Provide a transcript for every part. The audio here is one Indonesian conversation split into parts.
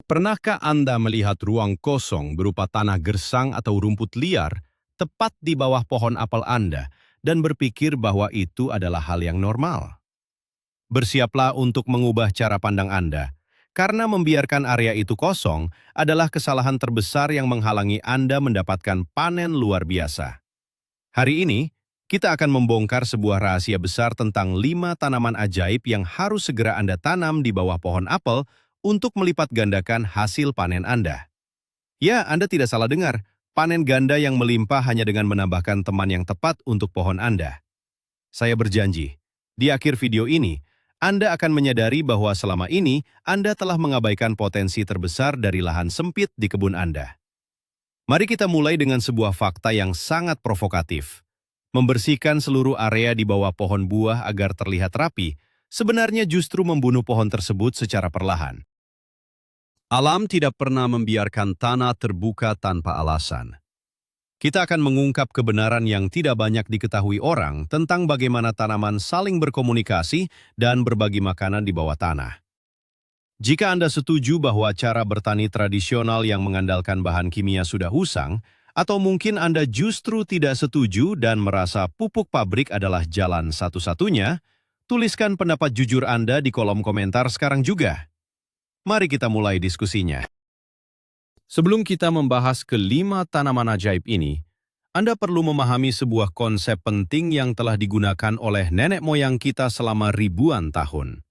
Pernahkah Anda melihat ruang kosong berupa tanah gersang atau rumput liar tepat di bawah pohon apel Anda dan berpikir bahwa itu adalah hal yang normal? Bersiaplah untuk mengubah cara pandang Anda, karena membiarkan area itu kosong adalah kesalahan terbesar yang menghalangi Anda mendapatkan panen luar biasa. Hari ini, kita akan membongkar sebuah rahasia besar tentang 5 tanaman ajaib yang harus segera Anda tanam di bawah pohon apel untuk melipat gandakan hasil panen Anda. Ya, Anda tidak salah dengar, panen ganda yang melimpah hanya dengan menambahkan teman yang tepat untuk pohon Anda. Saya berjanji, di akhir video ini, Anda akan menyadari bahwa selama ini Anda telah mengabaikan potensi terbesar dari lahan sempit di kebun Anda. Mari kita mulai dengan sebuah fakta yang sangat provokatif. Membersihkan seluruh area di bawah pohon buah agar terlihat rapi, sebenarnya justru membunuh pohon tersebut secara perlahan. Alam tidak pernah membiarkan tanah terbuka tanpa alasan. Kita akan mengungkap kebenaran yang tidak banyak diketahui orang tentang bagaimana tanaman saling berkomunikasi dan berbagi makanan di bawah tanah. Jika Anda setuju bahwa cara bertani tradisional yang mengandalkan bahan kimia sudah usang, atau mungkin Anda justru tidak setuju dan merasa pupuk pabrik adalah jalan satu-satunya, tuliskan pendapat jujur Anda di kolom komentar sekarang juga. Mari kita mulai diskusinya. Sebelum kita membahas kelima tanaman ajaib ini, Anda perlu memahami sebuah konsep penting yang telah digunakan oleh nenek moyang kita selama ribuan tahun.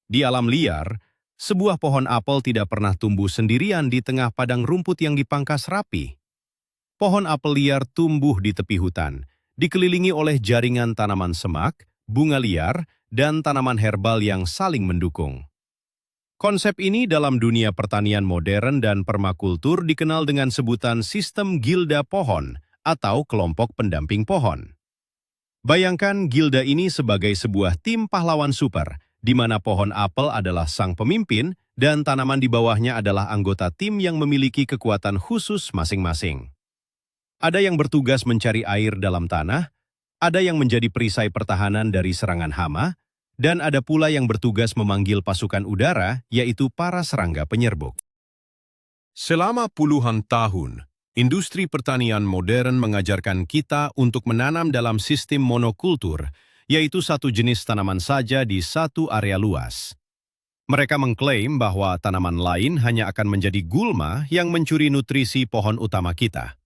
Di alam liar, sebuah pohon apel tidak pernah tumbuh sendirian di tengah padang rumput yang dipangkas rapi. Pohon apel liar tumbuh di tepi hutan, dikelilingi oleh jaringan tanaman semak, bunga liar, dan tanaman herbal yang saling mendukung. Konsep ini dalam dunia pertanian modern dan permakultur dikenal dengan sebutan sistem gilda pohon atau kelompok pendamping pohon. Bayangkan gilda ini sebagai sebuah tim pahlawan super, di mana pohon apel adalah sang pemimpin dan tanaman di bawahnya adalah anggota tim yang memiliki kekuatan khusus masing-masing. Ada yang bertugas mencari air dalam tanah, ada yang menjadi perisai pertahanan dari serangan hama, dan ada pula yang bertugas memanggil pasukan udara, yaitu para serangga penyerbuk. Selama puluhan tahun, industri pertanian modern mengajarkan kita untuk menanam dalam sistem monokultur, yaitu satu jenis tanaman saja di satu area luas. Mereka mengklaim bahwa tanaman lain hanya akan menjadi gulma yang mencuri nutrisi pohon utama kita.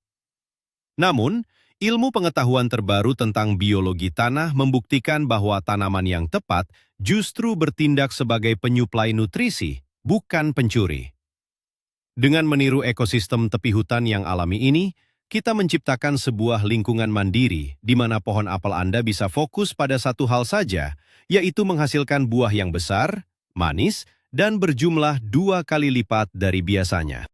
Namun, ilmu pengetahuan terbaru tentang biologi tanah membuktikan bahwa tanaman yang tepat justru bertindak sebagai penyuplai nutrisi, bukan pencuri. Dengan meniru ekosistem tepi hutan yang alami ini, kita menciptakan sebuah lingkungan mandiri di mana pohon apel Anda bisa fokus pada satu hal saja, yaitu menghasilkan buah yang besar, manis, dan berjumlah 2 kali lipat dari biasanya.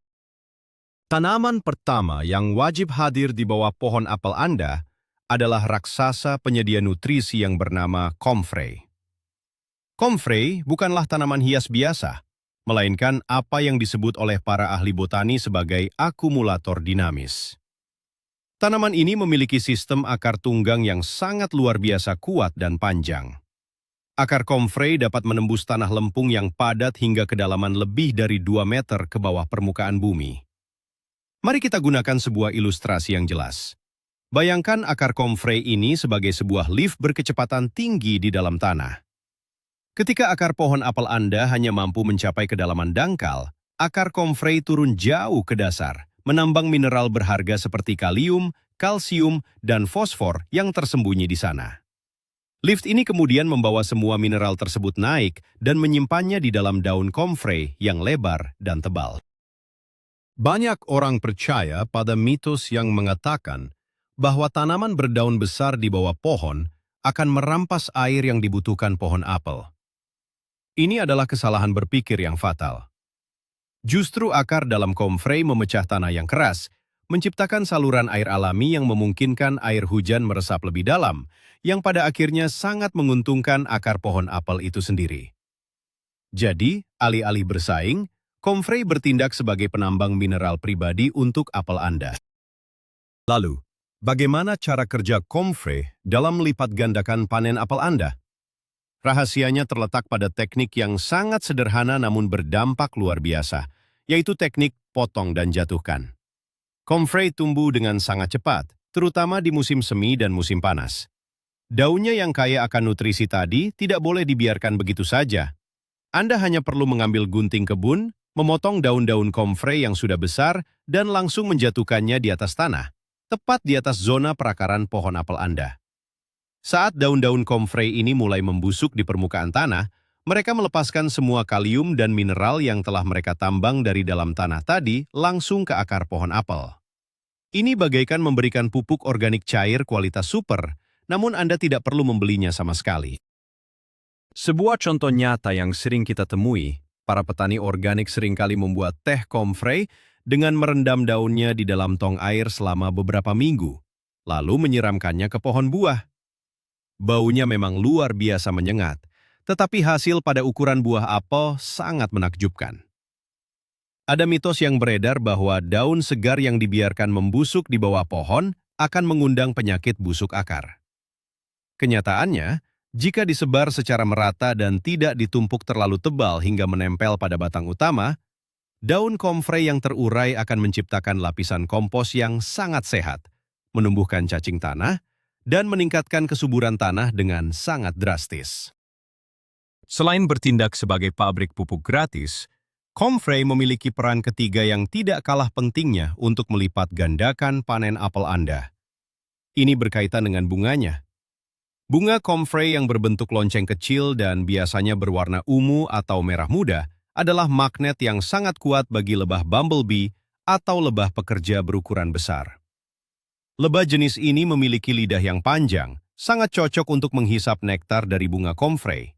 Tanaman pertama yang wajib hadir di bawah pohon apel Anda adalah raksasa penyedia nutrisi yang bernama comfrey. Comfrey bukanlah tanaman hias biasa, melainkan apa yang disebut oleh para ahli botani sebagai akumulator dinamis. Tanaman ini memiliki sistem akar tunggang yang sangat luar biasa kuat dan panjang. Akar comfrey dapat menembus tanah lempung yang padat hingga kedalaman lebih dari 2 meter ke bawah permukaan bumi. Mari kita gunakan sebuah ilustrasi yang jelas. Bayangkan akar comfrey ini sebagai sebuah lift berkecepatan tinggi di dalam tanah. Ketika akar pohon apel Anda hanya mampu mencapai kedalaman dangkal, akar comfrey turun jauh ke dasar, menambang mineral berharga seperti kalium, kalsium, dan fosfor yang tersembunyi di sana. Lift ini kemudian membawa semua mineral tersebut naik dan menyimpannya di dalam daun comfrey yang lebar dan tebal. Banyak orang percaya pada mitos yang mengatakan bahwa tanaman berdaun besar di bawah pohon akan merampas air yang dibutuhkan pohon apel. Ini adalah kesalahan berpikir yang fatal. Justru akar dalam comfrey memecah tanah yang keras, menciptakan saluran air alami yang memungkinkan air hujan meresap lebih dalam, yang pada akhirnya sangat menguntungkan akar pohon apel itu sendiri. Jadi, alih-alih bersaing, comfrey bertindak sebagai penambang mineral pribadi untuk apel Anda. Lalu, bagaimana cara kerja comfrey dalam melipat gandakan panen apel Anda? Rahasianya terletak pada teknik yang sangat sederhana namun berdampak luar biasa, yaitu teknik potong dan jatuhkan. Comfrey tumbuh dengan sangat cepat, terutama di musim semi dan musim panas. Daunnya yang kaya akan nutrisi tadi tidak boleh dibiarkan begitu saja. Anda hanya perlu mengambil gunting kebun, memotong daun-daun comfrey yang sudah besar, dan langsung menjatuhkannya di atas tanah, tepat di atas zona perakaran pohon apel Anda. Saat daun-daun comfrey ini mulai membusuk di permukaan tanah, mereka melepaskan semua kalium dan mineral yang telah mereka tambang dari dalam tanah tadi langsung ke akar pohon apel. Ini bagaikan memberikan pupuk organik cair kualitas super, namun Anda tidak perlu membelinya sama sekali. Sebuah contoh nyata yang sering kita temui, para petani organik seringkali membuat teh comfrey dengan merendam daunnya di dalam tong air selama beberapa minggu, lalu menyiramkannya ke pohon buah. Baunya memang luar biasa menyengat, tetapi hasil pada ukuran buah apel sangat menakjubkan. Ada mitos yang beredar bahwa daun segar yang dibiarkan membusuk di bawah pohon akan mengundang penyakit busuk akar. Kenyataannya, jika disebar secara merata dan tidak ditumpuk terlalu tebal hingga menempel pada batang utama, daun comfrey yang terurai akan menciptakan lapisan kompos yang sangat sehat, menumbuhkan cacing tanah, dan meningkatkan kesuburan tanah dengan sangat drastis. Selain bertindak sebagai pabrik pupuk gratis, comfrey memiliki peran ketiga yang tidak kalah pentingnya untuk melipat gandakan panen apel Anda. Ini berkaitan dengan bunganya. Bunga comfrey yang berbentuk lonceng kecil dan biasanya berwarna ungu atau merah muda adalah magnet yang sangat kuat bagi lebah bumblebee atau lebah pekerja berukuran besar. Lebah jenis ini memiliki lidah yang panjang, sangat cocok untuk menghisap nektar dari bunga comfrey.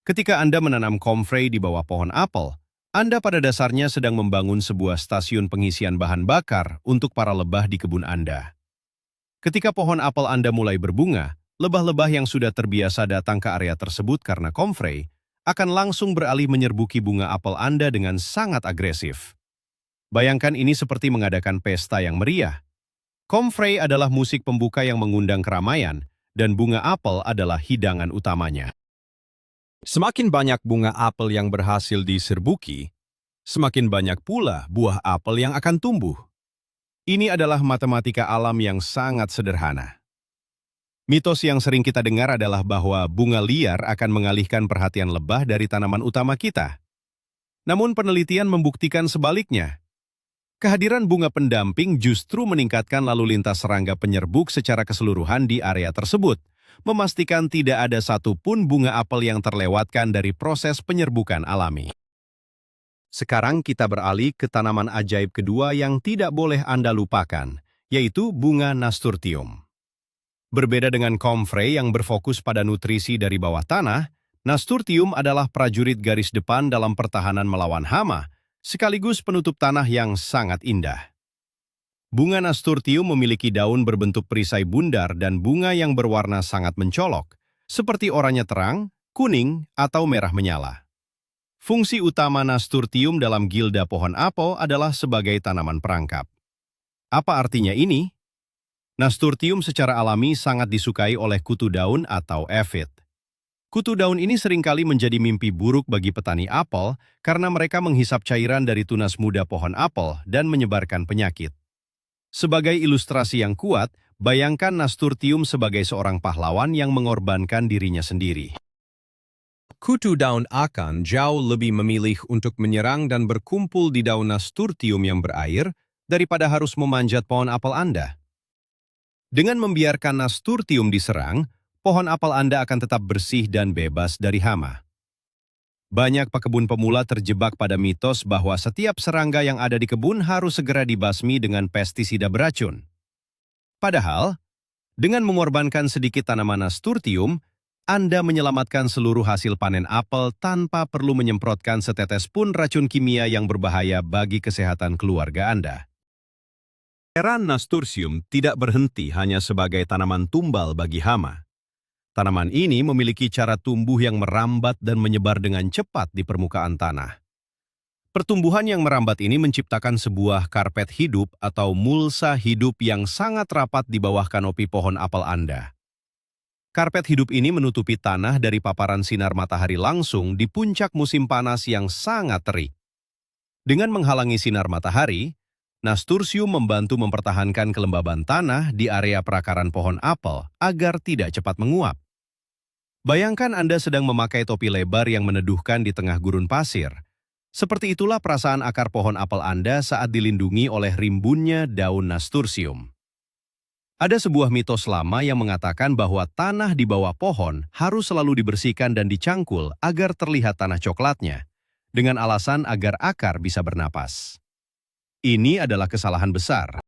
Ketika Anda menanam comfrey di bawah pohon apel, Anda pada dasarnya sedang membangun sebuah stasiun pengisian bahan bakar untuk para lebah di kebun Anda. Ketika pohon apel Anda mulai berbunga, lebah-lebah yang sudah terbiasa datang ke area tersebut karena comfrey akan langsung beralih menyerbuki bunga apel Anda dengan sangat agresif. Bayangkan ini seperti mengadakan pesta yang meriah. Comfrey adalah musik pembuka yang mengundang keramaian, dan bunga apel adalah hidangan utamanya. Semakin banyak bunga apel yang berhasil diserbuki, semakin banyak pula buah apel yang akan tumbuh. Ini adalah matematika alam yang sangat sederhana. Mitos yang sering kita dengar adalah bahwa bunga liar akan mengalihkan perhatian lebah dari tanaman utama kita. Namun penelitian membuktikan sebaliknya. Kehadiran bunga pendamping justru meningkatkan lalu lintas serangga penyerbuk secara keseluruhan di area tersebut, memastikan tidak ada satupun bunga apel yang terlewatkan dari proses penyerbukan alami. Sekarang kita beralih ke tanaman ajaib kedua yang tidak boleh Anda lupakan, yaitu bunga nasturtium. Berbeda dengan comfrey yang berfokus pada nutrisi dari bawah tanah, nasturtium adalah prajurit garis depan dalam pertahanan melawan hama, sekaligus penutup tanah yang sangat indah. Bunga nasturtium memiliki daun berbentuk perisai bundar dan bunga yang berwarna sangat mencolok, seperti oranye terang, kuning, atau merah menyala. Fungsi utama nasturtium dalam gilda pohon apel adalah sebagai tanaman perangkap. Apa artinya ini? Nasturtium secara alami sangat disukai oleh kutu daun atau aphid. Kutu daun ini seringkali menjadi mimpi buruk bagi petani apel karena mereka menghisap cairan dari tunas muda pohon apel dan menyebarkan penyakit. Sebagai ilustrasi yang kuat, bayangkan nasturtium sebagai seorang pahlawan yang mengorbankan dirinya sendiri. Kutu daun akan jauh lebih memilih untuk menyerang dan berkumpul di daun nasturtium yang berair daripada harus memanjat pohon apel Anda. Dengan membiarkan nasturtium diserang, pohon apel Anda akan tetap bersih dan bebas dari hama. Banyak pekebun pemula terjebak pada mitos bahwa setiap serangga yang ada di kebun harus segera dibasmi dengan pestisida beracun. Padahal, dengan mengorbankan sedikit tanaman nasturtium, Anda menyelamatkan seluruh hasil panen apel tanpa perlu menyemprotkan setetes pun racun kimia yang berbahaya bagi kesehatan keluarga Anda. Heran nasturtium tidak berhenti hanya sebagai tanaman tumbal bagi hama. Tanaman ini memiliki cara tumbuh yang merambat dan menyebar dengan cepat di permukaan tanah. Pertumbuhan yang merambat ini menciptakan sebuah karpet hidup atau mulsa hidup yang sangat rapat di bawah kanopi pohon apel Anda. Karpet hidup ini menutupi tanah dari paparan sinar matahari langsung di puncak musim panas yang sangat terik. Dengan menghalangi sinar matahari, nasturtium membantu mempertahankan kelembaban tanah di area perakaran pohon apel agar tidak cepat menguap. Bayangkan Anda sedang memakai topi lebar yang meneduhkan di tengah gurun pasir. Seperti itulah perasaan akar pohon apel Anda saat dilindungi oleh rimbunnya daun nasturtium. Ada sebuah mitos lama yang mengatakan bahwa tanah di bawah pohon harus selalu dibersihkan dan dicangkul agar terlihat tanah coklatnya, dengan alasan agar akar bisa bernapas. Ini adalah kesalahan besar.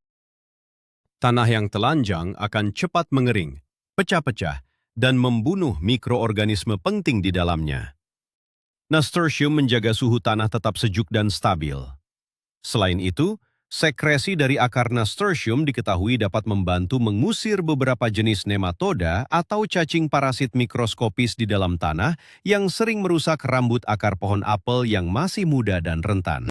Tanah yang telanjang akan cepat mengering, pecah-pecah, dan membunuh mikroorganisme penting di dalamnya. Nasturtium menjaga suhu tanah tetap sejuk dan stabil. Selain itu, sekresi dari akar nasturtium diketahui dapat membantu mengusir beberapa jenis nematoda atau cacing parasit mikroskopis di dalam tanah yang sering merusak rambut akar pohon apel yang masih muda dan rentan.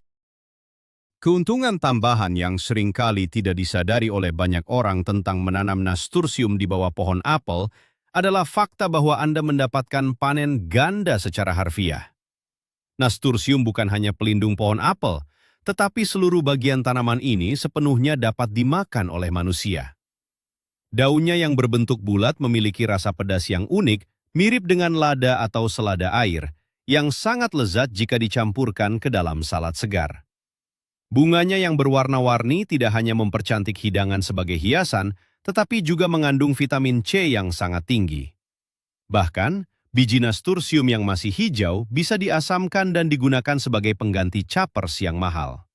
Keuntungan tambahan yang seringkali tidak disadari oleh banyak orang tentang menanam nasturtium di bawah pohon apel adalah fakta bahwa Anda mendapatkan panen ganda secara harfiah. Nasturtium bukan hanya pelindung pohon apel, tetapi seluruh bagian tanaman ini sepenuhnya dapat dimakan oleh manusia. Daunnya yang berbentuk bulat memiliki rasa pedas yang unik, mirip dengan lada atau selada air, yang sangat lezat jika dicampurkan ke dalam salad segar. Bunganya yang berwarna-warni tidak hanya mempercantik hidangan sebagai hiasan, tetapi juga mengandung vitamin C yang sangat tinggi. Bahkan, biji nasturtium yang masih hijau bisa diasamkan dan digunakan sebagai pengganti capers yang mahal.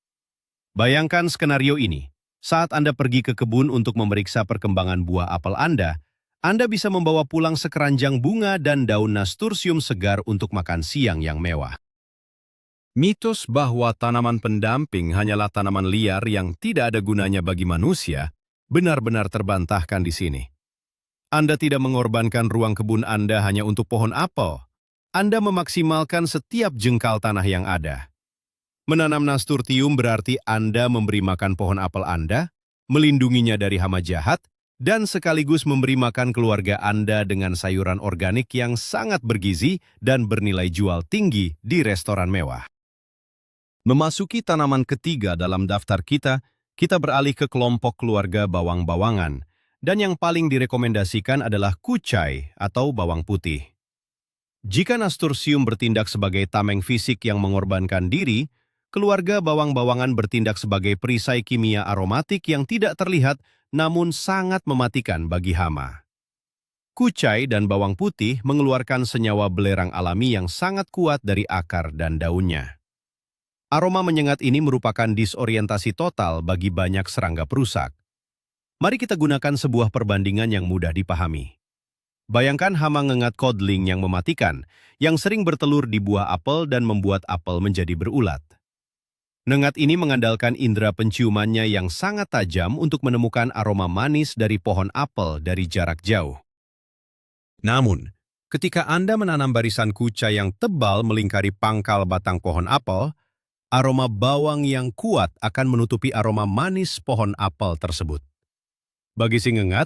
Bayangkan skenario ini. Saat Anda pergi ke kebun untuk memeriksa perkembangan buah apel Anda bisa membawa pulang sekeranjang bunga dan daun nasturtium segar untuk makan siang yang mewah. Mitos bahwa tanaman pendamping hanyalah tanaman liar yang tidak ada gunanya bagi manusia benar-benar terbantahkan di sini. Anda tidak mengorbankan ruang kebun Anda hanya untuk pohon apel. Anda memaksimalkan setiap jengkal tanah yang ada. Menanam nasturtium berarti Anda memberi makan pohon apel Anda, melindunginya dari hama jahat, dan sekaligus memberi makan keluarga Anda dengan sayuran organik yang sangat bergizi dan bernilai jual tinggi di restoran mewah. Memasuki tanaman ketiga dalam daftar kita beralih ke kelompok keluarga bawang-bawangan. Dan yang paling direkomendasikan adalah kucai atau bawang putih. Jika nasturtium bertindak sebagai tameng fisik yang mengorbankan diri, keluarga bawang-bawangan bertindak sebagai perisai kimia aromatik yang tidak terlihat namun sangat mematikan bagi hama. Kucai dan bawang putih mengeluarkan senyawa belerang alami yang sangat kuat dari akar dan daunnya. Aroma menyengat ini merupakan disorientasi total bagi banyak serangga perusak. Mari kita gunakan sebuah perbandingan yang mudah dipahami. Bayangkan hama ngengat codling yang mematikan, yang sering bertelur di buah apel dan membuat apel menjadi berulat. Nengat ini mengandalkan indera penciumannya yang sangat tajam untuk menemukan aroma manis dari pohon apel dari jarak jauh. Namun, ketika Anda menanam barisan kucai yang tebal melingkari pangkal batang pohon apel, aroma bawang yang kuat akan menutupi aroma manis pohon apel tersebut. Bagi si ngengat,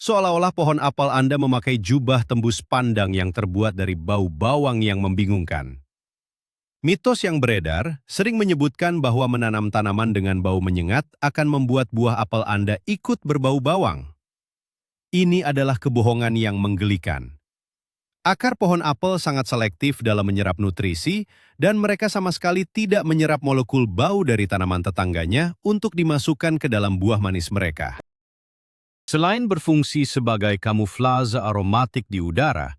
seolah-olah pohon apel Anda memakai jubah tembus pandang yang terbuat dari bau bawang yang membingungkan. Mitos yang beredar sering menyebutkan bahwa menanam tanaman dengan bau menyengat akan membuat buah apel Anda ikut berbau bawang. Ini adalah kebohongan yang menggelikan. Akar pohon apel sangat selektif dalam menyerap nutrisi dan mereka sama sekali tidak menyerap molekul bau dari tanaman tetangganya untuk dimasukkan ke dalam buah manis mereka. Selain berfungsi sebagai kamuflase aromatik di udara,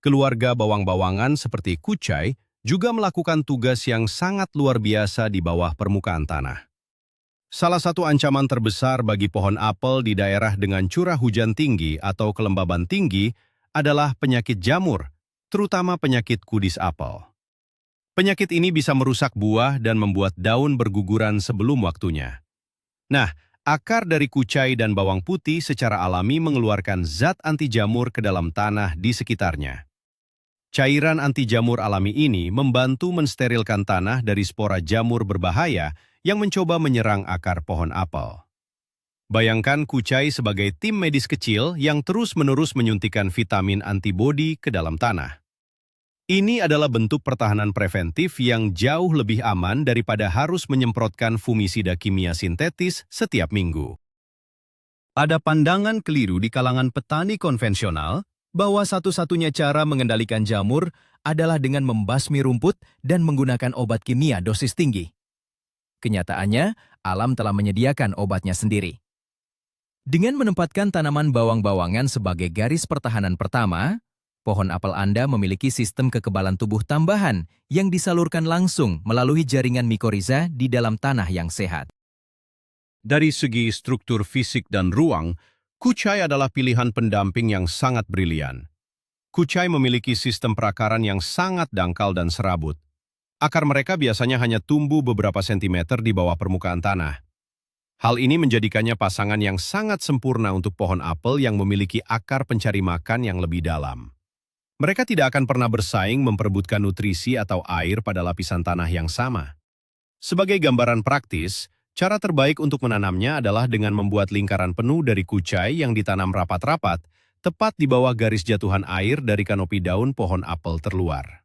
keluarga bawang-bawangan seperti kucai juga melakukan tugas yang sangat luar biasa di bawah permukaan tanah. Salah satu ancaman terbesar bagi pohon apel di daerah dengan curah hujan tinggi atau kelembaban tinggi adalah penyakit jamur, terutama penyakit kudis apel. Penyakit ini bisa merusak buah dan membuat daun berguguran sebelum waktunya. Nah, akar dari kucai dan bawang putih secara alami mengeluarkan zat anti jamur ke dalam tanah di sekitarnya. Cairan anti jamur alami ini membantu mensterilkan tanah dari spora jamur berbahaya yang mencoba menyerang akar pohon apel. Bayangkan kucai sebagai tim medis kecil yang terus-menerus menyuntikkan vitamin antibodi ke dalam tanah. Ini adalah bentuk pertahanan preventif yang jauh lebih aman daripada harus menyemprotkan fungisida kimia sintetis setiap minggu. Ada pandangan keliru di kalangan petani konvensional bahwa satu-satunya cara mengendalikan jamur adalah dengan membasmi rumput dan menggunakan obat kimia dosis tinggi. Kenyataannya, alam telah menyediakan obatnya sendiri. Dengan menempatkan tanaman bawang-bawangan sebagai garis pertahanan pertama, pohon apel Anda memiliki sistem kekebalan tubuh tambahan yang disalurkan langsung melalui jaringan mikoriza di dalam tanah yang sehat. Dari segi struktur fisik dan ruang, kucai adalah pilihan pendamping yang sangat brilian. Kucai memiliki sistem perakaran yang sangat dangkal dan serabut. Akar mereka biasanya hanya tumbuh beberapa sentimeter di bawah permukaan tanah. Hal ini menjadikannya pasangan yang sangat sempurna untuk pohon apel yang memiliki akar pencari makan yang lebih dalam. Mereka tidak akan pernah bersaing memperebutkan nutrisi atau air pada lapisan tanah yang sama. Sebagai gambaran praktis, cara terbaik untuk menanamnya adalah dengan membuat lingkaran penuh dari kucai yang ditanam rapat-rapat, tepat di bawah garis jatuhan air dari kanopi daun pohon apel terluar.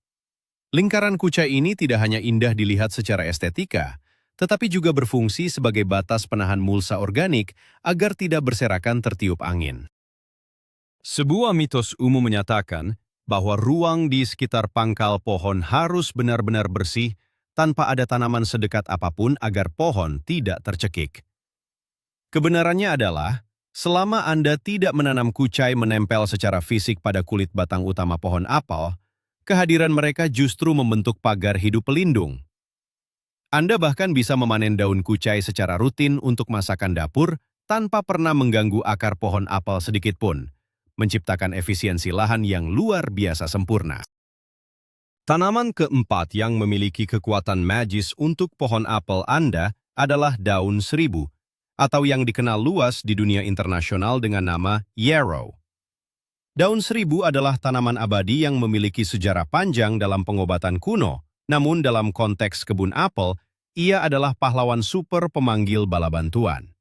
Lingkaran kucai ini tidak hanya indah dilihat secara estetika, tetapi juga berfungsi sebagai batas penahan mulsa organik agar tidak berserakan tertiup angin. Sebuah mitos umum menyatakan bahwa ruang di sekitar pangkal pohon harus benar-benar bersih tanpa ada tanaman sedekat apapun agar pohon tidak tercekik. Kebenarannya adalah, selama Anda tidak menanam kucai menempel secara fisik pada kulit batang utama pohon apel, kehadiran mereka justru membentuk pagar hidup pelindung. Anda bahkan bisa memanen daun kucai secara rutin untuk masakan dapur tanpa pernah mengganggu akar pohon apel sedikitpun, menciptakan efisiensi lahan yang luar biasa sempurna. Tanaman keempat yang memiliki kekuatan magis untuk pohon apel Anda adalah daun seribu, atau yang dikenal luas di dunia internasional dengan nama yarrow. Daun seribu adalah tanaman abadi yang memiliki sejarah panjang dalam pengobatan kuno, namun dalam konteks kebun apel, ia adalah pahlawan super pemanggil bala bantuan.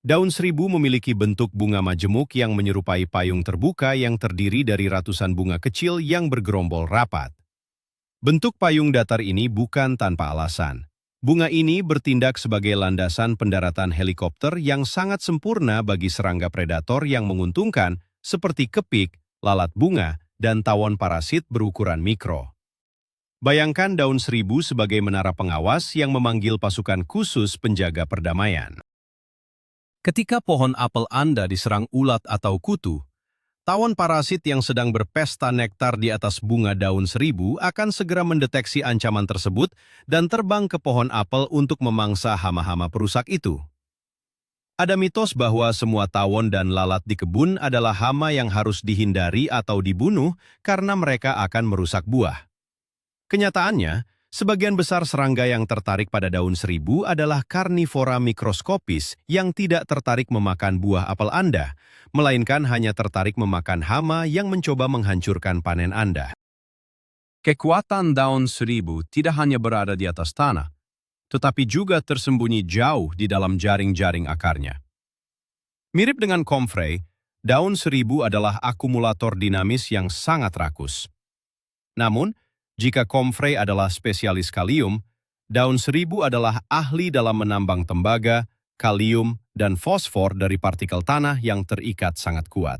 Daun seribu memiliki bentuk bunga majemuk yang menyerupai payung terbuka yang terdiri dari ratusan bunga kecil yang bergerombol rapat. Bentuk payung datar ini bukan tanpa alasan. Bunga ini bertindak sebagai landasan pendaratan helikopter yang sangat sempurna bagi serangga predator yang menguntungkan seperti kepik, lalat bunga, dan tawon parasit berukuran mikro. Bayangkan daun seribu sebagai menara pengawas yang memanggil pasukan khusus penjaga perdamaian. Ketika pohon apel Anda diserang ulat atau kutu, tawon parasit yang sedang berpesta nektar di atas bunga daun seribu akan segera mendeteksi ancaman tersebut dan terbang ke pohon apel untuk memangsa hama-hama perusak itu. Ada mitos bahwa semua tawon dan lalat di kebun adalah hama yang harus dihindari atau dibunuh karena mereka akan merusak buah. Kenyataannya, sebagian besar serangga yang tertarik pada daun seribu adalah karnivora mikroskopis yang tidak tertarik memakan buah apel Anda, melainkan hanya tertarik memakan hama yang mencoba menghancurkan panen Anda. Kekuatan daun seribu tidak hanya berada di atas tanah, tetapi juga tersembunyi jauh di dalam jaring-jaring akarnya. Mirip dengan comfrey, daun seribu adalah akumulator dinamis yang sangat rakus. Namun, jika comfrey adalah spesialis kalium, daun seribu adalah ahli dalam menambang tembaga, kalium, dan fosfor dari partikel tanah yang terikat sangat kuat.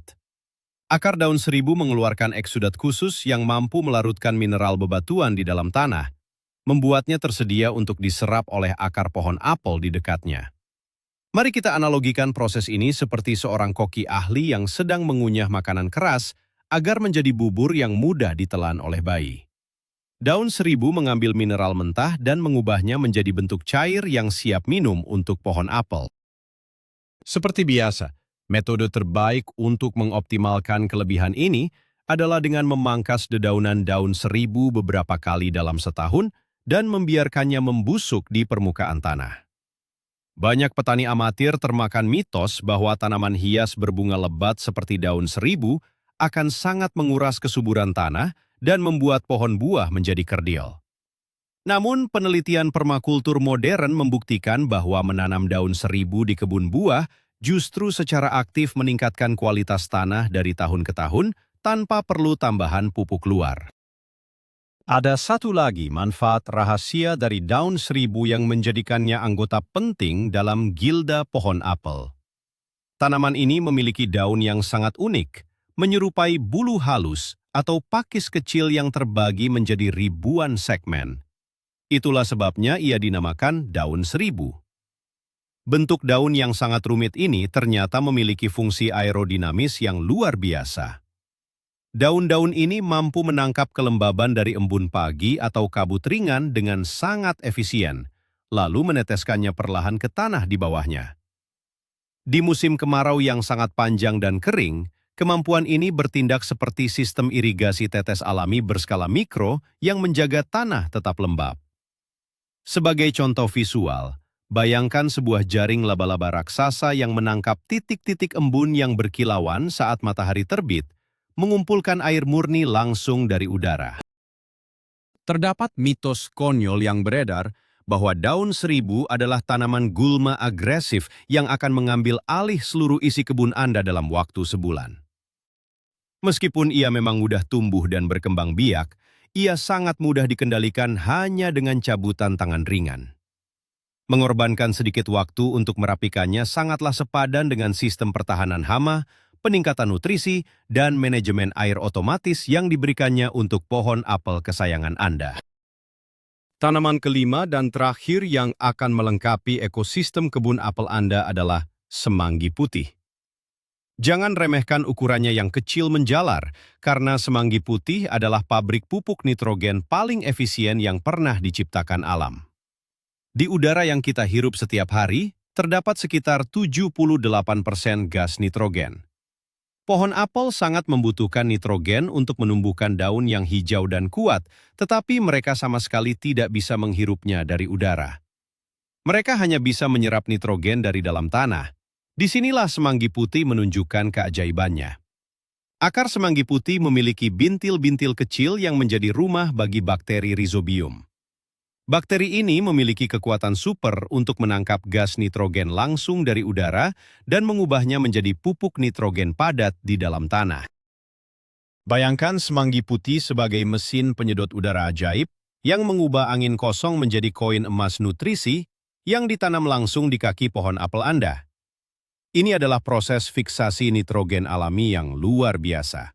Akar daun seribu mengeluarkan eksudat khusus yang mampu melarutkan mineral bebatuan di dalam tanah, membuatnya tersedia untuk diserap oleh akar pohon apel di dekatnya. Mari kita analogikan proses ini seperti seorang koki ahli yang sedang mengunyah makanan keras agar menjadi bubur yang mudah ditelan oleh bayi. Daun seribu mengambil mineral mentah dan mengubahnya menjadi bentuk cair yang siap minum untuk pohon apel. Seperti biasa, metode terbaik untuk mengoptimalkan kelebihan ini adalah dengan memangkas dedaunan daun seribu beberapa kali dalam setahun dan membiarkannya membusuk di permukaan tanah. Banyak petani amatir termakan mitos bahwa tanaman hias berbunga lebat seperti daun seribu akan sangat menguras kesuburan tanah dan membuat pohon buah menjadi kerdil. Namun, penelitian permakultur modern membuktikan bahwa menanam daun seribu di kebun buah justru secara aktif meningkatkan kualitas tanah dari tahun ke tahun tanpa perlu tambahan pupuk luar. Ada satu lagi manfaat rahasia dari daun seribu yang menjadikannya anggota penting dalam gilda pohon apel. Tanaman ini memiliki daun yang sangat unik, menyerupai bulu halus atau pakis kecil yang terbagi menjadi ribuan segmen. Itulah sebabnya ia dinamakan daun seribu. Bentuk daun yang sangat rumit ini ternyata memiliki fungsi aerodinamis yang luar biasa. Daun-daun ini mampu menangkap kelembaban dari embun pagi atau kabut ringan dengan sangat efisien, lalu meneteskannya perlahan ke tanah di bawahnya. Di musim kemarau yang sangat panjang dan kering, kemampuan ini bertindak seperti sistem irigasi tetes alami berskala mikro yang menjaga tanah tetap lembab. Sebagai contoh visual, bayangkan sebuah jaring laba-laba raksasa yang menangkap titik-titik embun yang berkilauan saat matahari terbit, mengumpulkan air murni langsung dari udara. Terdapat mitos konyol yang beredar bahwa daun seribu adalah tanaman gulma agresif yang akan mengambil alih seluruh isi kebun Anda dalam waktu sebulan. Meskipun ia memang mudah tumbuh dan berkembang biak, ia sangat mudah dikendalikan hanya dengan cabutan tangan ringan. Mengorbankan sedikit waktu untuk merapikannya sangatlah sepadan dengan sistem pertahanan hama, peningkatan nutrisi, dan manajemen air otomatis yang diberikannya untuk pohon apel kesayangan Anda. Tanaman kelima dan terakhir yang akan melengkapi ekosistem kebun apel Anda adalah semanggi putih. Jangan remehkan ukurannya yang kecil menjalar, karena semanggi putih adalah pabrik pupuk nitrogen paling efisien yang pernah diciptakan alam. Di udara yang kita hirup setiap hari, terdapat sekitar 78% gas nitrogen. Pohon apel sangat membutuhkan nitrogen untuk menumbuhkan daun yang hijau dan kuat, tetapi mereka sama sekali tidak bisa menghirupnya dari udara. Mereka hanya bisa menyerap nitrogen dari dalam tanah. Disinilah semanggi putih menunjukkan keajaibannya. Akar semanggi putih memiliki bintil-bintil kecil yang menjadi rumah bagi bakteri rhizobium. Bakteri ini memiliki kekuatan super untuk menangkap gas nitrogen langsung dari udara dan mengubahnya menjadi pupuk nitrogen padat di dalam tanah. Bayangkan semanggi putih sebagai mesin penyedot udara ajaib yang mengubah angin kosong menjadi koin emas nutrisi yang ditanam langsung di kaki pohon apel Anda. Ini adalah proses fiksasi nitrogen alami yang luar biasa.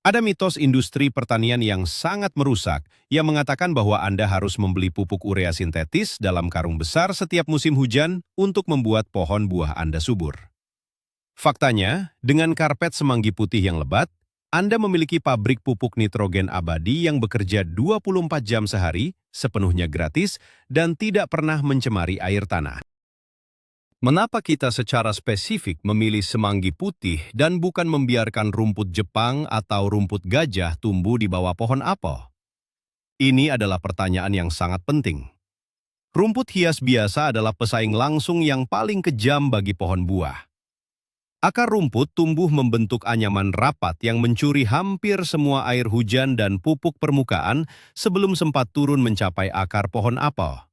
Ada mitos industri pertanian yang sangat merusak yang mengatakan bahwa Anda harus membeli pupuk urea sintetis dalam karung besar setiap musim hujan untuk membuat pohon buah Anda subur. Faktanya, dengan karpet semanggi putih yang lebat, Anda memiliki pabrik pupuk nitrogen abadi yang bekerja 24 jam sehari, sepenuhnya gratis, dan tidak pernah mencemari air tanah. Mengapa kita secara spesifik memilih semanggi putih dan bukan membiarkan rumput Jepang atau rumput gajah tumbuh di bawah pohon apel? Ini adalah pertanyaan yang sangat penting. Rumput hias biasa adalah pesaing langsung yang paling kejam bagi pohon buah. Akar rumput tumbuh membentuk anyaman rapat yang mencuri hampir semua air hujan dan pupuk permukaan sebelum sempat turun mencapai akar pohon apel.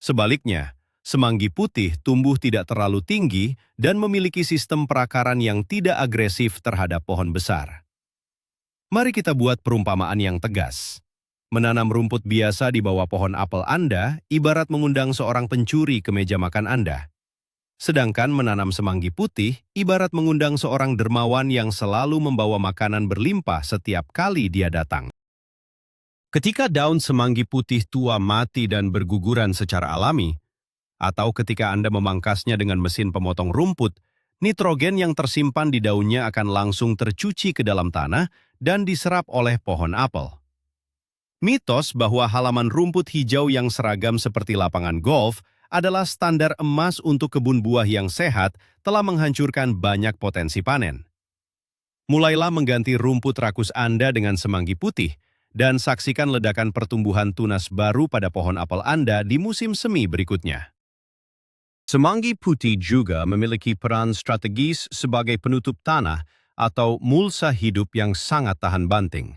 Sebaliknya, semanggi putih tumbuh tidak terlalu tinggi dan memiliki sistem perakaran yang tidak agresif terhadap pohon besar. Mari kita buat perumpamaan yang tegas. Menanam rumput biasa di bawah pohon apel Anda ibarat mengundang seorang pencuri ke meja makan Anda. Sedangkan menanam semanggi putih ibarat mengundang seorang dermawan yang selalu membawa makanan berlimpah setiap kali dia datang. Ketika daun semanggi putih tua mati dan berguguran secara alami, atau ketika Anda memangkasnya dengan mesin pemotong rumput, nitrogen yang tersimpan di daunnya akan langsung tercuci ke dalam tanah dan diserap oleh pohon apel. Mitos bahwa halaman rumput hijau yang seragam seperti lapangan golf adalah standar emas untuk kebun buah yang sehat telah menghancurkan banyak potensi panen. Mulailah mengganti rumput rakus Anda dengan semanggi putih dan saksikan ledakan pertumbuhan tunas baru pada pohon apel Anda di musim semi berikutnya. Semanggi putih juga memiliki peran strategis sebagai penutup tanah atau mulsa hidup yang sangat tahan banting.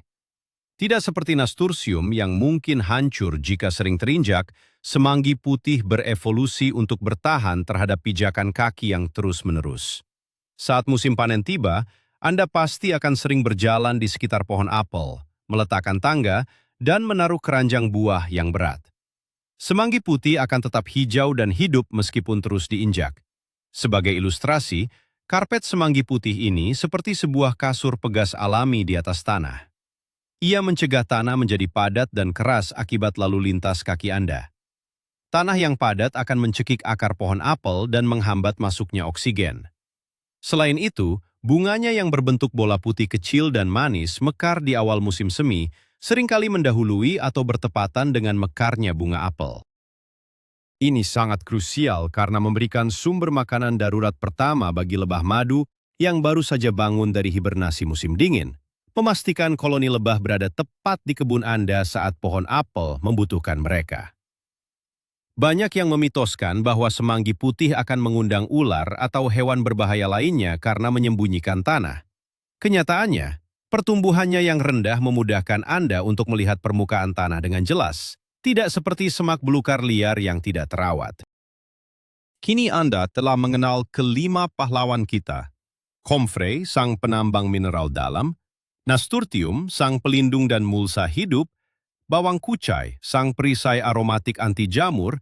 Tidak seperti nasturtium yang mungkin hancur jika sering terinjak, semanggi putih berevolusi untuk bertahan terhadap pijakan kaki yang terus-menerus. Saat musim panen tiba, Anda pasti akan sering berjalan di sekitar pohon apel, meletakkan tangga, dan menaruh keranjang buah yang berat. Semanggi putih akan tetap hijau dan hidup meskipun terus diinjak. Sebagai ilustrasi, karpet semanggi putih ini seperti sebuah kasur pegas alami di atas tanah. Ia mencegah tanah menjadi padat dan keras akibat lalu lintas kaki Anda. Tanah yang padat akan mencekik akar pohon apel dan menghambat masuknya oksigen. Selain itu, bunganya yang berbentuk bola putih kecil dan manis mekar di awal musim semi, seringkali mendahului atau bertepatan dengan mekarnya bunga apel. Ini sangat krusial karena memberikan sumber makanan darurat pertama bagi lebah madu yang baru saja bangun dari hibernasi musim dingin, memastikan koloni lebah berada tepat di kebun Anda saat pohon apel membutuhkan mereka. Banyak yang memitoskan bahwa semanggi putih akan mengundang ular atau hewan berbahaya lainnya karena menyembunyikan tanah. Kenyataannya, pertumbuhannya yang rendah memudahkan Anda untuk melihat permukaan tanah dengan jelas, tidak seperti semak belukar liar yang tidak terawat. Kini Anda telah mengenal kelima pahlawan kita. Comfrey, sang penambang mineral dalam, Nasturtium, sang pelindung dan mulsa hidup, bawang kucai, sang perisai aromatik anti jamur,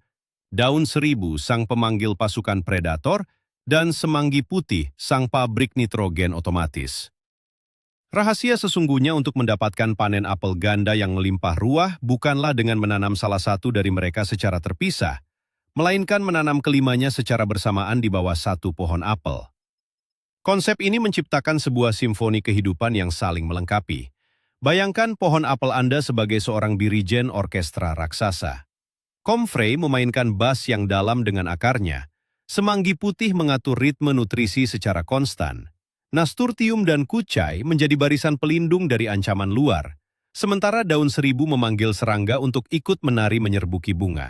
daun seribu, sang pemanggil pasukan predator, dan semanggi putih, sang pabrik nitrogen otomatis. Rahasia sesungguhnya untuk mendapatkan panen apel ganda yang melimpah ruah bukanlah dengan menanam salah satu dari mereka secara terpisah, melainkan menanam kelimanya secara bersamaan di bawah satu pohon apel. Konsep ini menciptakan sebuah simfoni kehidupan yang saling melengkapi. Bayangkan pohon apel Anda sebagai seorang dirijen orkestra raksasa. Comfrey memainkan bass yang dalam dengan akarnya. Semanggi putih mengatur ritme nutrisi secara konstan. Nasturtium dan kucai menjadi barisan pelindung dari ancaman luar. Sementara daun seribu memanggil serangga untuk ikut menari menyerbuki bunga.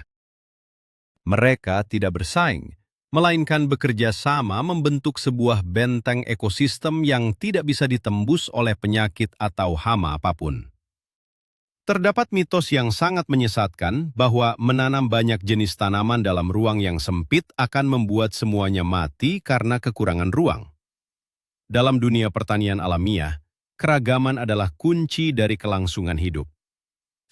Mereka tidak bersaing, melainkan bekerja sama membentuk sebuah benteng ekosistem yang tidak bisa ditembus oleh penyakit atau hama apapun. Terdapat mitos yang sangat menyesatkan bahwa menanam banyak jenis tanaman dalam ruang yang sempit akan membuat semuanya mati karena kekurangan ruang. Dalam dunia pertanian alamiah, keragaman adalah kunci dari kelangsungan hidup.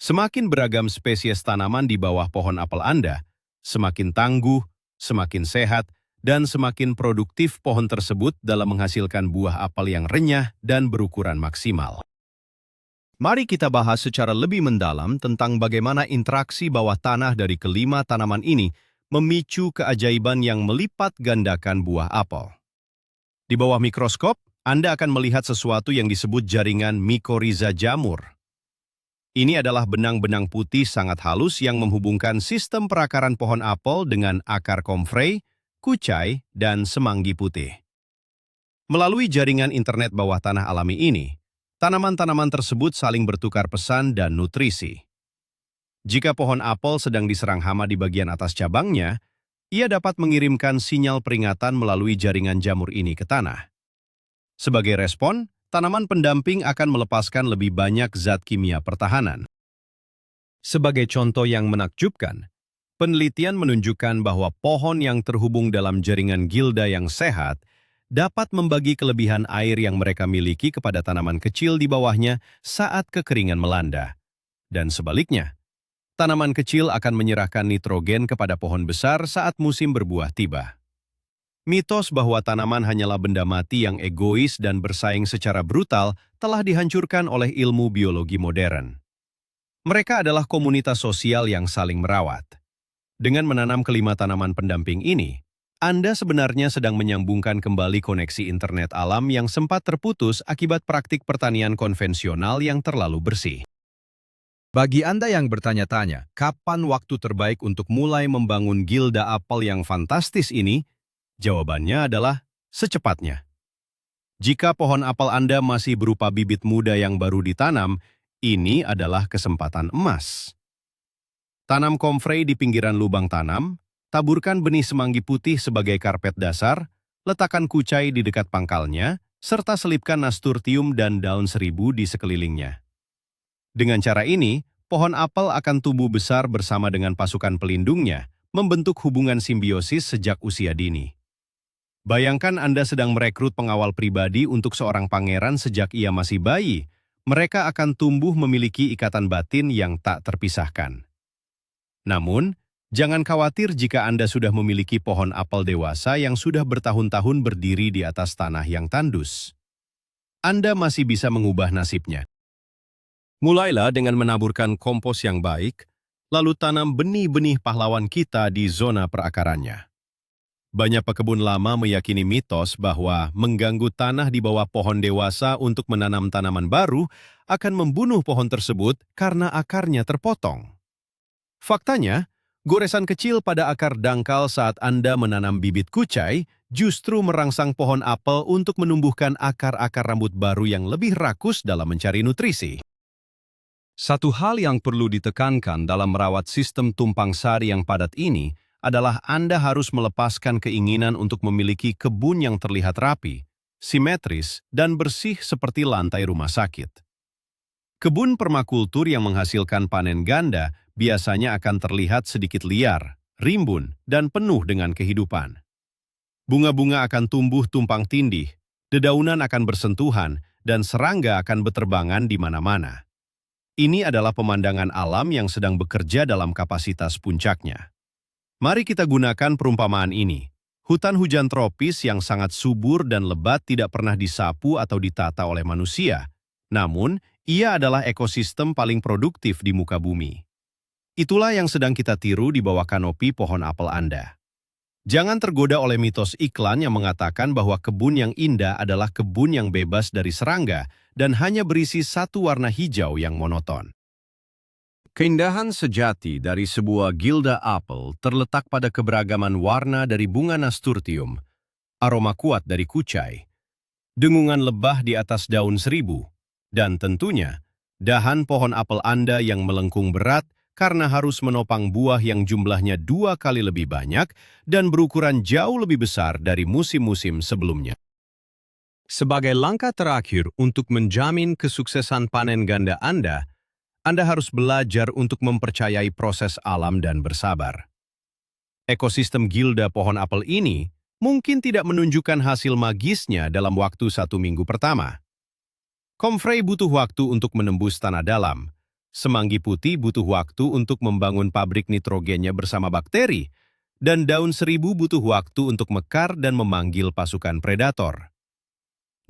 Semakin beragam spesies tanaman di bawah pohon apel Anda, semakin tangguh, semakin sehat, dan semakin produktif pohon tersebut dalam menghasilkan buah apel yang renyah dan berukuran maksimal. Mari kita bahas secara lebih mendalam tentang bagaimana interaksi bawah tanah dari kelima tanaman ini memicu keajaiban yang melipat gandakan buah apel. Di bawah mikroskop, Anda akan melihat sesuatu yang disebut jaringan mikoriza jamur. Ini adalah benang-benang putih sangat halus yang menghubungkan sistem perakaran pohon apel dengan akar comfrey, kucai, dan semanggi putih. Melalui jaringan internet bawah tanah alami ini, tanaman-tanaman tersebut saling bertukar pesan dan nutrisi. Jika pohon apel sedang diserang hama di bagian atas cabangnya, ia dapat mengirimkan sinyal peringatan melalui jaringan jamur ini ke tanah. Sebagai respon, tanaman pendamping akan melepaskan lebih banyak zat kimia pertahanan. Sebagai contoh yang menakjubkan, penelitian menunjukkan bahwa pohon yang terhubung dalam jaringan gilda yang sehat dapat membagi kelebihan air yang mereka miliki kepada tanaman kecil di bawahnya saat kekeringan melanda. Dan sebaliknya, tanaman kecil akan menyerahkan nitrogen kepada pohon besar saat musim berbuah tiba. Mitos bahwa tanaman hanyalah benda mati yang egois dan bersaing secara brutal telah dihancurkan oleh ilmu biologi modern. Mereka adalah komunitas sosial yang saling merawat. Dengan menanam kelima tanaman pendamping ini, Anda sebenarnya sedang menyambungkan kembali koneksi internet alam yang sempat terputus akibat praktik pertanian konvensional yang terlalu bersih. Bagi Anda yang bertanya-tanya, kapan waktu terbaik untuk mulai membangun gilda apel yang fantastis ini? Jawabannya adalah secepatnya. Jika pohon apel Anda masih berupa bibit muda yang baru ditanam, ini adalah kesempatan emas. Tanam comfrey di pinggiran lubang tanam, taburkan benih semanggi putih sebagai karpet dasar, letakkan kucai di dekat pangkalnya, serta selipkan nasturtium dan daun seribu di sekelilingnya. Dengan cara ini, pohon apel akan tumbuh besar bersama dengan pasukan pelindungnya, membentuk hubungan simbiosis sejak usia dini. Bayangkan Anda sedang merekrut pengawal pribadi untuk seorang pangeran sejak ia masih bayi, mereka akan tumbuh memiliki ikatan batin yang tak terpisahkan. Namun, jangan khawatir jika Anda sudah memiliki pohon apel dewasa yang sudah bertahun-tahun berdiri di atas tanah yang tandus. Anda masih bisa mengubah nasibnya. Mulailah dengan menaburkan kompos yang baik, lalu tanam benih-benih pahlawan kita di zona perakarannya. Banyak pekebun lama meyakini mitos bahwa mengganggu tanah di bawah pohon dewasa untuk menanam tanaman baru akan membunuh pohon tersebut karena akarnya terpotong. Faktanya, goresan kecil pada akar dangkal saat Anda menanam bibit kucai justru merangsang pohon apel untuk menumbuhkan akar-akar rambut baru yang lebih rakus dalam mencari nutrisi. Satu hal yang perlu ditekankan dalam merawat sistem tumpang sari yang padat ini adalah Anda harus melepaskan keinginan untuk memiliki kebun yang terlihat rapi, simetris, dan bersih seperti lantai rumah sakit. Kebun permakultur yang menghasilkan panen ganda biasanya akan terlihat sedikit liar, rimbun, dan penuh dengan kehidupan. Bunga-bunga akan tumbuh tumpang tindih, dedaunan akan bersentuhan, dan serangga akan beterbangan di mana-mana. Ini adalah pemandangan alam yang sedang bekerja dalam kapasitas puncaknya. Mari kita gunakan perumpamaan ini. Hutan hujan tropis yang sangat subur dan lebat tidak pernah disapu atau ditata oleh manusia. Namun, ia adalah ekosistem paling produktif di muka bumi. Itulah yang sedang kita tiru di bawah kanopi pohon apel Anda. Jangan tergoda oleh mitos iklan yang mengatakan bahwa kebun yang indah adalah kebun yang bebas dari serangga dan hanya berisi satu warna hijau yang monoton. Keindahan sejati dari sebuah gilda apel terletak pada keberagaman warna dari bunga nasturtium, aroma kuat dari kucai, dengungan lebah di atas daun seribu, dan tentunya dahan pohon apel Anda yang melengkung berat karena harus menopang buah yang jumlahnya 2 kali lebih banyak dan berukuran jauh lebih besar dari musim-musim sebelumnya. Sebagai langkah terakhir untuk menjamin kesuksesan panen ganda Anda harus belajar untuk mempercayai proses alam dan bersabar. Ekosistem gilda pohon apel ini mungkin tidak menunjukkan hasil magisnya dalam waktu 1 minggu pertama. Comfrey butuh waktu untuk menembus tanah dalam. Semanggi putih butuh waktu untuk membangun pabrik nitrogennya bersama bakteri, dan daun seribu butuh waktu untuk mekar dan memanggil pasukan predator.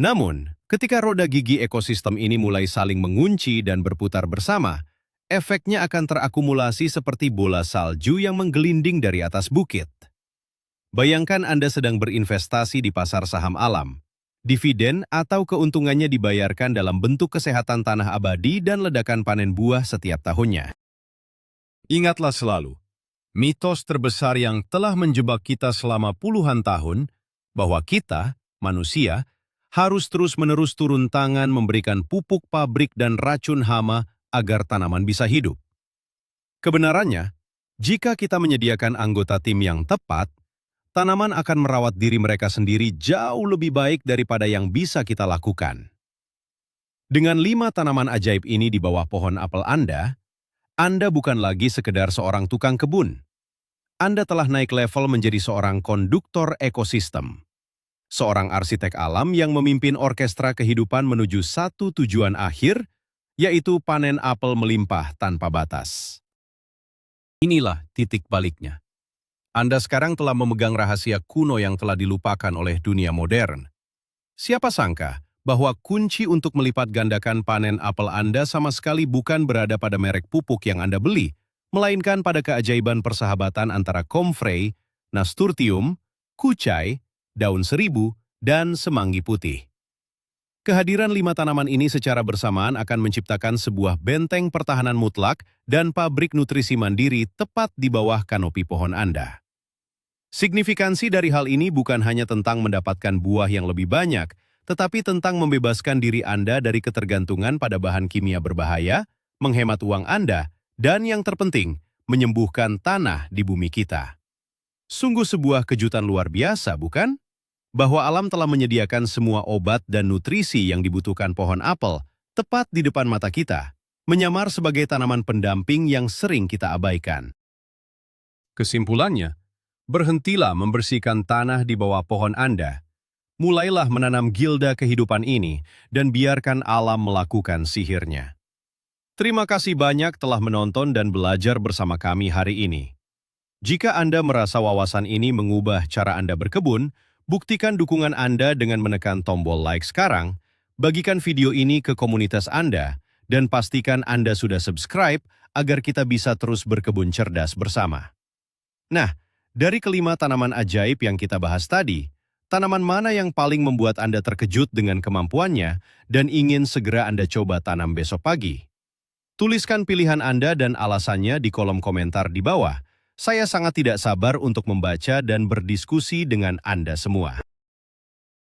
Namun, ketika roda gigi ekosistem ini mulai saling mengunci dan berputar bersama, efeknya akan terakumulasi seperti bola salju yang menggelinding dari atas bukit. Bayangkan Anda sedang berinvestasi di pasar saham alam. Dividen atau keuntungannya dibayarkan dalam bentuk kesehatan tanah abadi dan ledakan panen buah setiap tahunnya. Ingatlah selalu, mitos terbesar yang telah menjebak kita selama puluhan tahun, bahwa kita, manusia, harus terus-menerus turun tangan memberikan pupuk pabrik dan racun hama agar tanaman bisa hidup. Kebenarannya, jika kita menyediakan anggota tim yang tepat, tanaman akan merawat diri mereka sendiri jauh lebih baik daripada yang bisa kita lakukan. Dengan 5 tanaman ajaib ini di bawah pohon apel Anda bukan lagi sekedar seorang tukang kebun. Anda telah naik level menjadi seorang konduktor ekosistem. Seorang arsitek alam yang memimpin orkestra kehidupan menuju satu tujuan akhir, yaitu panen apel melimpah tanpa batas. Inilah titik baliknya. Anda sekarang telah memegang rahasia kuno yang telah dilupakan oleh dunia modern. Siapa sangka bahwa kunci untuk melipat gandakan panen apel Anda sama sekali bukan berada pada merek pupuk yang Anda beli, melainkan pada keajaiban persahabatan antara Comfrey, nasturtium, kucai, daun seribu, dan semanggi putih. Kehadiran 5 tanaman ini secara bersamaan akan menciptakan sebuah benteng pertahanan mutlak dan pabrik nutrisi mandiri tepat di bawah kanopi pohon Anda. Signifikansi dari hal ini bukan hanya tentang mendapatkan buah yang lebih banyak, tetapi tentang membebaskan diri Anda dari ketergantungan pada bahan kimia berbahaya, menghemat uang Anda, dan yang terpenting, menyembuhkan tanah di bumi kita. Sungguh sebuah kejutan luar biasa, bukan? Bahwa alam telah menyediakan semua obat dan nutrisi yang dibutuhkan pohon apel tepat di depan mata kita, menyamar sebagai tanaman pendamping yang sering kita abaikan. Kesimpulannya, berhentilah membersihkan tanah di bawah pohon Anda. Mulailah menanam gilda kehidupan ini dan biarkan alam melakukan sihirnya. Terima kasih banyak telah menonton dan belajar bersama kami hari ini. Jika Anda merasa wawasan ini mengubah cara Anda berkebun, buktikan dukungan Anda dengan menekan tombol like sekarang, bagikan video ini ke komunitas Anda, dan pastikan Anda sudah subscribe agar kita bisa terus berkebun cerdas bersama. Nah, dari kelima tanaman ajaib yang kita bahas tadi, tanaman mana yang paling membuat Anda terkejut dengan kemampuannya dan ingin segera Anda coba tanam besok pagi? Tuliskan pilihan Anda dan alasannya di kolom komentar di bawah. Saya sangat tidak sabar untuk membaca dan berdiskusi dengan Anda semua.